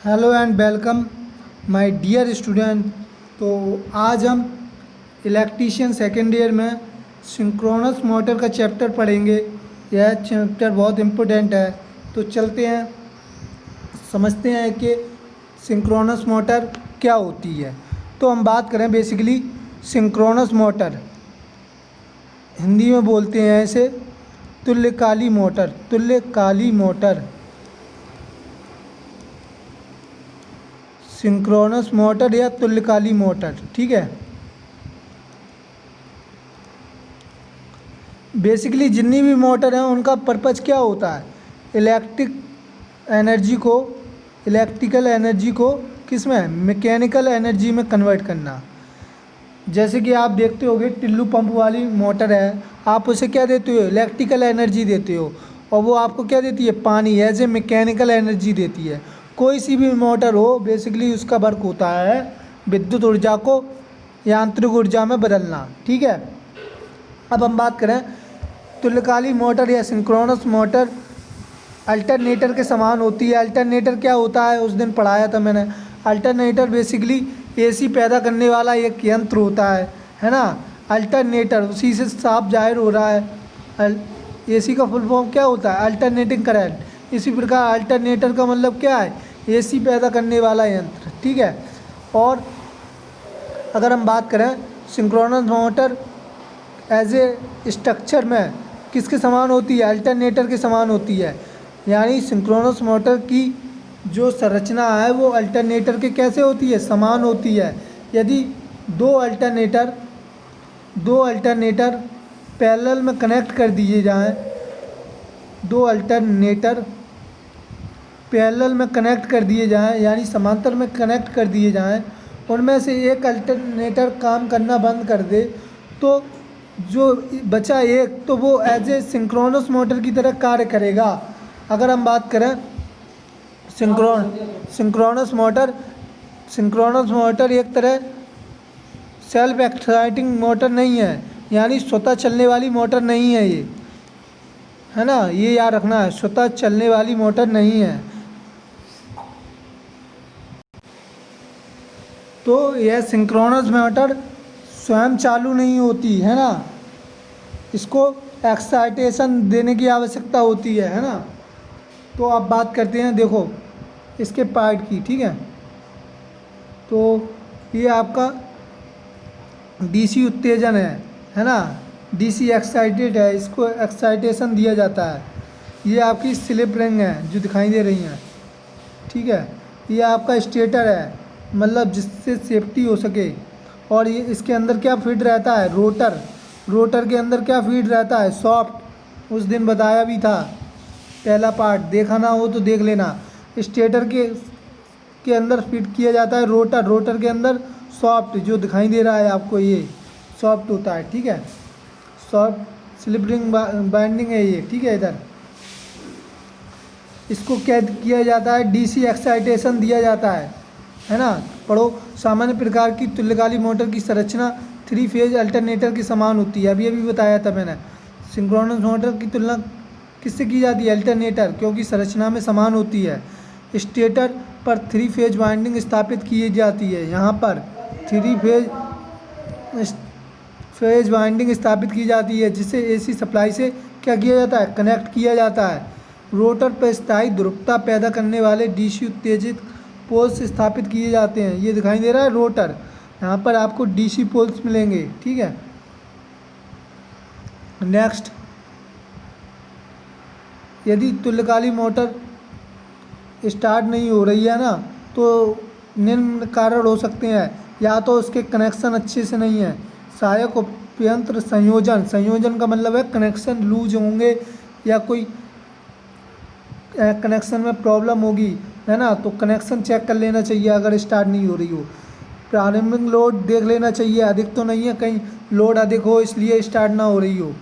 Hello and welcome my dear student. तो आज हम इलेक्ट्रीशियन सेकेंड ईयर में सिंक्रोनस मोटर का चैप्टर पढ़ेंगे। यह चैप्टर बहुत इम्पोर्टेंट है। तो चलते हैं, समझते हैं कि सिंक्रोनस मोटर क्या होती है। तो हम बात करें बेसिकली सिंक्रोनस मोटर, हिंदी में बोलते हैं इसे तुल्यकाली मोटर। तुल्यकाली मोटर, सिंक्रोनस मोटर या तुल्यकाली मोटर, ठीक है। बेसिकली जितनी भी मोटर हैं उनका पर्पज़ क्या होता है, एनर्जी को इलेक्ट्रिकल एनर्जी को किस में, मैकेनिकल एनर्जी में कन्वर्ट करना। जैसे कि आप देखते होगे टिल्लू पंप वाली मोटर है, आप उसे क्या देते हो, इलेक्ट्रिकल एनर्जी देते हो, और वो आपको क्या देती है, पानी एज ए मैकेनिकल एनर्जी देती है। कोई सी भी मोटर हो बेसिकली उसका वर्क होता है विद्युत ऊर्जा को यांत्रिक ऊर्जा में बदलना, ठीक है। अब हम बात करें तुल्यकाली मोटर या सिंक्रोनस मोटर अल्टरनेटर के समान होती है। अल्टरनेटर क्या होता है, उस दिन पढ़ाया था मैंने। अल्टरनेटर बेसिकली एसी पैदा करने वाला एक यंत्र होता है ना। अल्टरनेटर, उसी से साफ जाहिर हो रहा है। एसी का फुल फॉर्म क्या होता है, अल्टरनेटिंग करंट। इसी प्रकार अल्टरनेटर का मतलब क्या है, एसी पैदा करने वाला यंत्र, ठीक है। और अगर हम बात करें synchronous motor as a structure में किसके समान होती है, अल्टरनेटर के समान होती है। यानी सिंक्रोनस मोटर की जो संरचना है वो अल्टरनेटर के कैसे होती है, समान होती है। यदि दो अल्टरनेटर पैरेलल में कनेक्ट कर दिए जाएं, दो अल्टरनेटर पैरेलल में कनेक्ट कर दिए जाएं यानी समांतर में कनेक्ट कर दिए जाएं, उनमें से एक अल्टरनेटर काम करना बंद कर दे तो जो बचा एक, तो वो एज ए सिंक्रोनस मोटर की तरह कार्य करेगा। अगर हम बात करें सिंक्रोनस मोटर एक तरह सेल्फ एक्साइटिंग मोटर नहीं है, यानी स्वतः चलने वाली मोटर नहीं है ये, है ना। ये याद रखना है, स्वतः चलने वाली मोटर नहीं है। तो यह सिंक्रोनस मोटर स्वयं चालू नहीं होती है ना, इसको एक्साइटेशन देने की आवश्यकता होती है ना। तो आप बात करते हैं, देखो इसके पार्ट की, ठीक है। तो ये आपका डीसी उत्तेजन है ना, डीसी एक्साइटेड है, इसको एक्साइटेशन दिया जाता है। ये आपकी स्लिप रिंग है जो दिखाई दे रही हैं, ठीक है। ये आपका स्टेटर है, मतलब जिससे सेफ्टी हो सके। और ये इसके अंदर क्या फीड रहता है, रोटर के अंदर क्या फीड रहता है, सॉफ्ट। उस दिन बताया भी था, पहला पार्ट देखा ना हो तो देख लेना। स्टेटर के अंदर फीड किया जाता है रोटर के अंदर सॉफ्ट, जो दिखाई दे रहा है आपको ये सॉफ्ट होता है, ठीक है। सॉफ्ट स्लिप रिंग बाइंडिंग है ये, ठीक है। इधर इसको क्या किया जाता है, डीसी एक्साइटेशन दिया जाता है ना। पढ़ो, सामान्य प्रकार की तुल्यकाली मोटर की संरचना 3 फेज अल्टरनेटर के समान होती है। अभी बताया था मैंने। सिंक्रोनस मोटर की तुलना किससे की जाती है, अल्टरनेटर, क्योंकि संरचना में समान होती है। स्टेटर पर 3 फेज वाइंडिंग स्थापित की जाती है। यहाँ पर 3 फेज वाइंडिंग स्थापित की जाती है, जिसे एसी सप्लाई से क्या किया जाता है, कनेक्ट किया जाता है। रोटर पर स्थायी ध्रुवता पैदा करने वाले डीसी उत्तेजित पोल्स स्थापित किए जाते हैं। ये दिखाई दे रहा है रोटर, यहाँ पर आपको डीसी पोल्स मिलेंगे, ठीक है। नेक्स्ट, यदि तुल्यकाली मोटर स्टार्ट नहीं हो रही है ना, तो निम्न कारण हो सकते हैं। या तो उसके कनेक्शन अच्छे से नहीं है, सहायक उपयंत्र संयोजन का मतलब है कनेक्शन लूज होंगे या कोई कनेक्शन में प्रॉब्लम होगी, है ना। तो कनेक्शन चेक कर लेना चाहिए अगर स्टार्ट नहीं हो रही हो। प्रारंभिक लोड देख लेना चाहिए, अधिक तो नहीं है, कहीं लोड अधिक हो इसलिए स्टार्ट ना हो रही हो।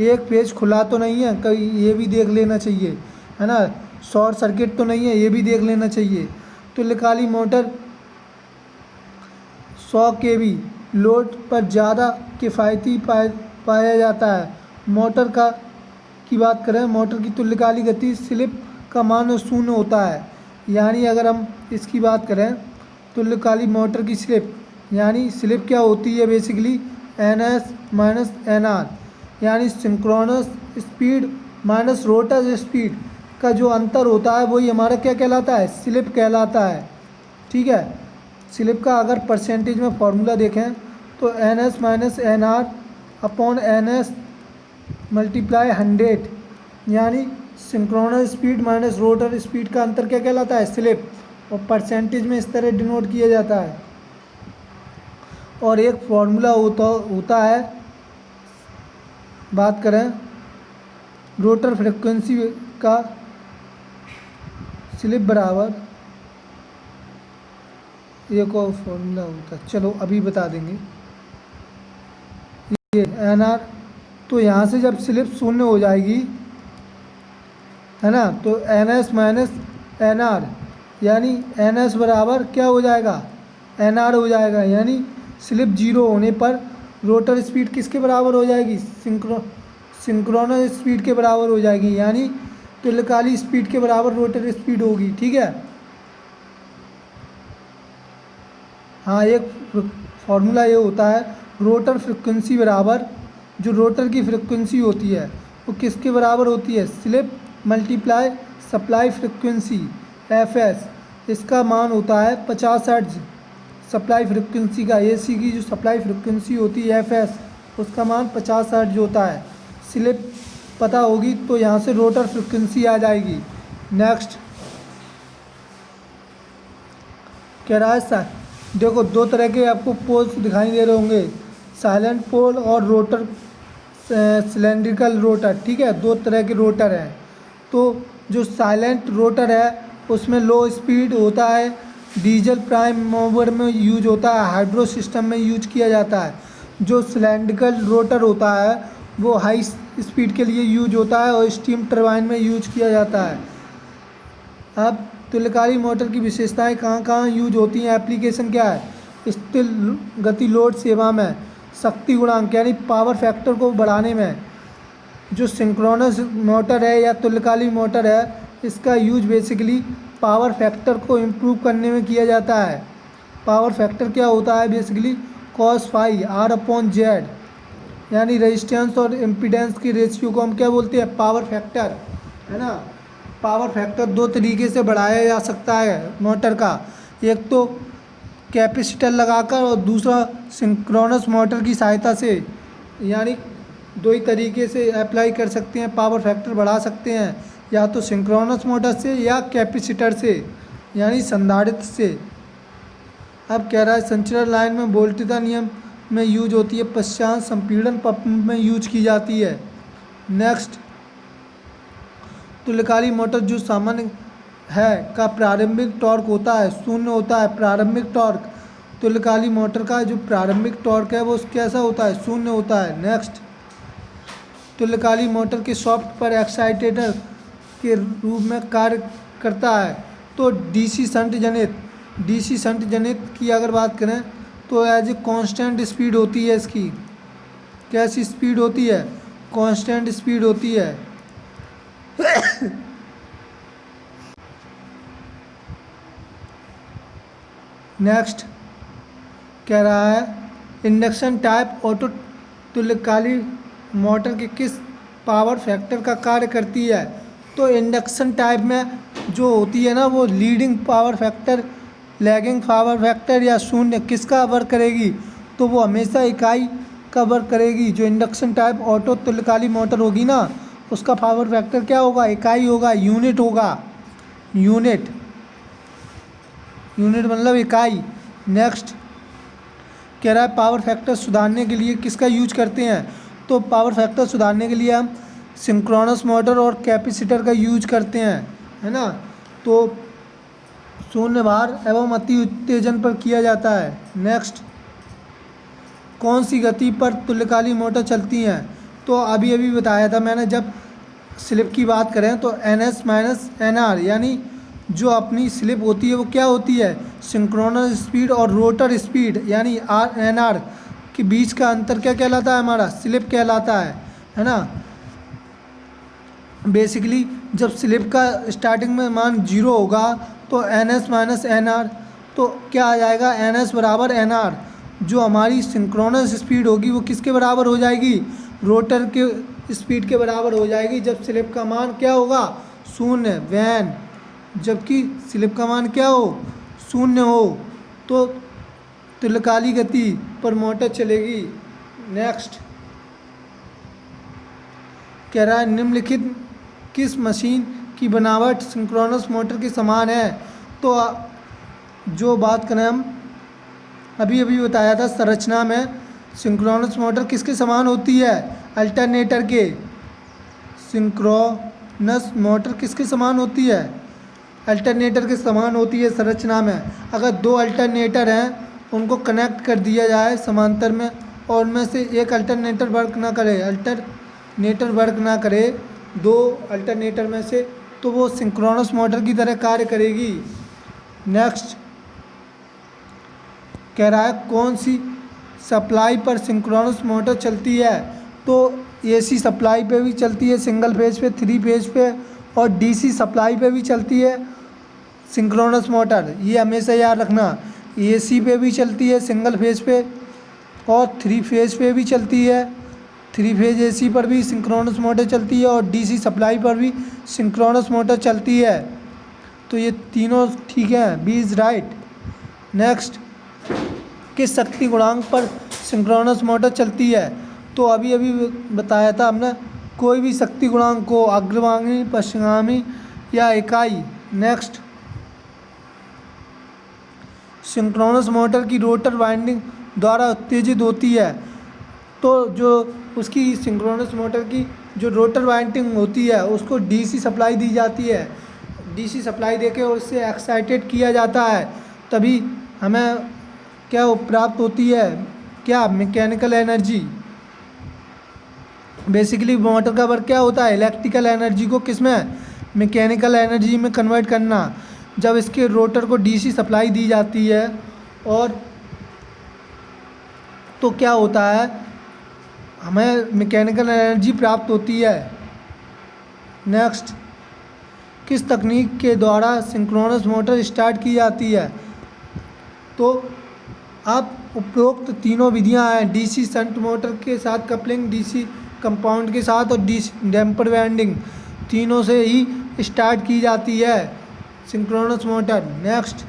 एक पेज खुला तो नहीं है कहीं, ये भी देख लेना चाहिए, है ना। शॉर्ट सर्किट तो नहीं है, ये भी देख लेना चाहिए। तुल्यकाली मोटर 100 kV लोड पर ज़्यादा किफ़ायती पाया जाता है। की बात करें, मोटर की तुल्यकाली गति स्लिप का मान 0 होता है, यानी अगर हम इसकी बात करें तुल्यकालिक मोटर की स्लिप, यानी स्लिप क्या होती है basically N S minus N R, यानी synchronous speed minus rotor speed का जो अंतर होता है वही हमारा क्या कहलाता है, स्लिप कहलाता है। ठीक है, स्लिप का अगर परसेंटेज में फॉर्मूला देखें तो N S minus N R upon N S multiply 100, यानी synchronous speed minus rotor speed का अंतर क्या कहलाता है, स्लिप, और परसेंटेज में इस तरह डिनोट किया जाता है। और एक फॉर्मूला होता है, बात करें रोटर फ्रिक्वेंसी का, स्लिप बराबर एक और फॉर्मूला होता है, चलो अभी बता देंगे, ये एन आर। तो यहाँ से जब स्लिप शून्य हो जाएगी है ना, तो N S minus N R, यानी एन एस बराबर क्या हो जाएगा, एन आर हो जाएगा, यानी स्लिप जीरो होने पर रोटर स्पीड किसके बराबर हो जाएगी, सिंक्रोनस स्पीड के बराबर हो जाएगी, यानी तुल्यकालिक स्पीड के बराबर रोटर स्पीड होगी। ठीक है, हाँ, एक फार्मूला ये होता है रोटर फ्रिक्वेंसी बराबर, जो रोटर की फ्रिक्वेंसी होती है वो किसके बराबर होती है, slip multiply supply frequency F S, इसका मान होता है 50 हर्ट्ज। सप्लाई फ्रिक्वेंसी का, एसी की जो सप्लाई फ्रिक्वेंसी होती है एफ एस, उसका मान 50 हर्ट्ज होता है। स्लिप पता होगी तो यहाँ से रोटर फ्रिक्वेंसी आ जाएगी। नेक्स्ट कह रहा है सर, देखो दो तरह के आपको पोल्स दिखाई दे रहे होंगे, साइलेंट पोल और रोटर सिलेंड्रिकल रोटर। ठीक है, दो तरह के रोटर हैं। तो जो साइलेंट रोटर है उसमें लो स्पीड होता है, डीजल प्राइम मूवर में यूज होता है, हाइड्रो सिस्टम में यूज किया जाता है। जो सिलेंड्रिकल रोटर होता है वो हाई स्पीड के लिए यूज होता है और स्टीम टरबाइन में यूज किया जाता है। अब तुल्यकालिक मोटर की विशेषताएं कहाँ कहाँ यूज होती हैं, एप्लीकेशन क्या है, स्थिर गति लोड सेवा में, शक्ति गुणांक यानी पावर फैक्टर को बढ़ाने में। जो सिंक्रोनस मोटर है या तुल्यकालिक मोटर है, इसका यूज बेसिकली पावर फैक्टर को इम्प्रूव करने में किया जाता है। पावर फैक्टर क्या होता है basically cos phi R upon Z, यानी रेजिस्टेंस और इम्पीडेंस की रेशियो को हम क्या बोलते हैं, पावर फैक्टर, है ना। पावर फैक्टर दो तरीके से बढ़ाया जा सकता है मोटर का, एक तो कैपेसिटर लगाकर और दूसरा सिंक्रोनस मोटर की सहायता से, यानी दो ही तरीके से अप्लाई कर सकते हैं, पावर फैक्टर बढ़ा सकते हैं, या तो सिंक्रोनस मोटर से या कैपेसिटर से यानी संधारित्र से। अब कह रहा है संचरण लाइन में वोल्टेज नियम में यूज होती है, पश्चात संपीड़न पंप में यूज की जाती है। नेक्स्ट, तुल्यकालिक मोटर जो सामान्य है का प्रारंभिक टॉर्क होता है शून्य होता है। प्रारंभिक टॉर्क तुल्यकालिक मोटर का जो प्रारंभिक टॉर्क है वो कैसा होता है, शून्य होता है। नेक्स्ट, तुल्यकालिक मोटर के सॉफ्ट पर एक्साइटेटर के रूप में कार्य करता है। तो डीसी शंट जनित की अगर बात करें तो एज ए कांस्टेंट स्पीड होती है इसकी। कैसी स्पीड होती है, कांस्टेंट स्पीड होती है। नेक्स्ट कह रहा है इंडक्शन टाइप ऑटो तुल्यकालिक मोटर के किस पावर फैक्टर का कार्य करती है। तो इंडक्शन टाइप में जो होती है ना वो leading power factor, lagging power factor या शून्य किसका वर्क करेगी, तो वो हमेशा इकाई का वर्क करेगी। जो इंडक्शन टाइप ऑटो तुल्यकालिक मोटर होगी ना उसका पावर फैक्टर क्या होगा, इकाई होगा, यूनिट होगा, यूनिट मतलब इकाई। नेक्स्ट कह रहा है पावर फैक्टर सुधारने के लिए किसका यूज करते हैं। तो पावर फैक्टर सुधारने के लिए हम सिंक्रोनस मोटर और कैपेसिटर का यूज करते हैं, है ना। तो शून्य भार एवं अति उत्तेजन पर किया जाता है। नेक्स्ट, कौन सी गति पर तुल्यकालिक मोटर चलती हैं। तो अभी अभी बताया था मैंने, जब स्लिप की बात करें तो N S minus N R, यानी जो अपनी स्लिप होती है वो क्या होती है, सिंक्रोनस स्पीड और रोटर स्पीड यानी आर एन आर के बीच का अंतर क्या कहलाता है, हमारा स्लिप कहलाता है ना। बेसिकली जब स्लिप का स्टार्टिंग में मान 0 होगा तो N S minus N R, तो क्या आ जाएगा, एन एस बराबर एन आर। जो हमारी सिंक्रोनस स्पीड होगी वो किसके बराबर हो जाएगी, रोटर के स्पीड के बराबर हो जाएगी, जब स्लिप का मान क्या होगा, शून्य, वैन जबकि स्लिप का मान क्या हो, शून्य हो, तो तुल्यकालिक गति पर मोटर चलेगी। नेक्स्ट कह रहा है निम्नलिखित किस मशीन की बनावट सिंक्रोनस मोटर के समान है। तो जो बात करें हम अभी अभी बताया था, संरचना में सिंक्रोनस मोटर किसके समान होती है, अल्टरनेटर के। सिंक्रोनस मोटर किसके समान होती है, अल्टरनेटर के समान होती है संरचना में। अगर दो अल्टरनेटर हैं उनको कनेक्ट कर दिया जाए समांतर में और उनमें से एक अल्टरनेटर वर्क ना करे दो अल्टरनेटर में से, तो वो सिंक्रोनस मोटर की तरह कार्य करेगी। नेक्स्ट कह रहा है कौन सी सप्लाई पर सिंक्रोनस मोटर चलती है। तो एसी सप्लाई पे भी चलती है, सिंगल फेज पे, 3 फेज पे, और डीसी सप्लाई पे भी चलती है सिंक्रोनस मोटर। ये हमेशा याद रखना, एसी पे भी चलती है सिंगल फेज पे, और 3 फेज पे भी चलती है। 3 फेज एसी पर भी सिंक्रोनस मोटर चलती है और डीसी सप्लाई पर भी सिंक्रोनस मोटर चलती है। तो ये तीनों ठीक है, बी इज़ राइट। नेक्स्ट किस शक्ति गुणांक पर सिंक्रोनस मोटर चलती है। तो अभी अभी बताया था हमने, कोई भी शक्ति गुणांक को, अग्रगामी, पश्चिमगामी या इकाई। नेक्स्ट सिंक्रोनस मोटर की रोटर वाइंडिंग द्वारा उत्तेजित होती है। तो जो उसकी सिंक्रोनस मोटर की जो रोटर वाइंडिंग होती है उसको डीसी सप्लाई दी जाती है, डीसी सप्लाई देके और उससे एक्साइटेड किया जाता है, तभी हमें क्या प्राप्त होती है, क्या, मैकेनिकल एनर्जी। बेसिकली मोटर का वर्क क्या होता है, इलेक्ट्रिकल एनर्जी को किस में, मैकेनिकल एनर्जी में कन्वर्ट करना। जब इसके रोटर को डीसी सप्लाई दी जाती है और तो क्या होता है, हमें मैकेनिकल एनर्जी प्राप्त होती है। नेक्स्ट किस तकनीक के द्वारा सिंक्रोनस मोटर स्टार्ट की जाती है। तो अब उपरोक्त तीनों विधियां हैं, डीसी शंट मोटर के साथ कपलिंग, डीसी कंपाउंड के साथ और डीसी डैम्पर वाइंडिंग, तीनों से ही स्टार्ट की जाती है सिंक्रोनस मोटर। नेक्स्ट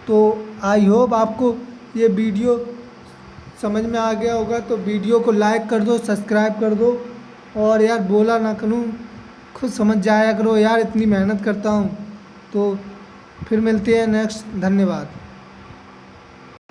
तो आई होप आपको ये वीडियो समझ में आ गया होगा, तो वीडियो को लाइक कर दो, सब्सक्राइब कर दो, और यार बोला ना करूँ, खुद समझ जाया करो यार, इतनी मेहनत करता हूँ। तो फिर मिलते हैं नेक्स्ट, धन्यवाद।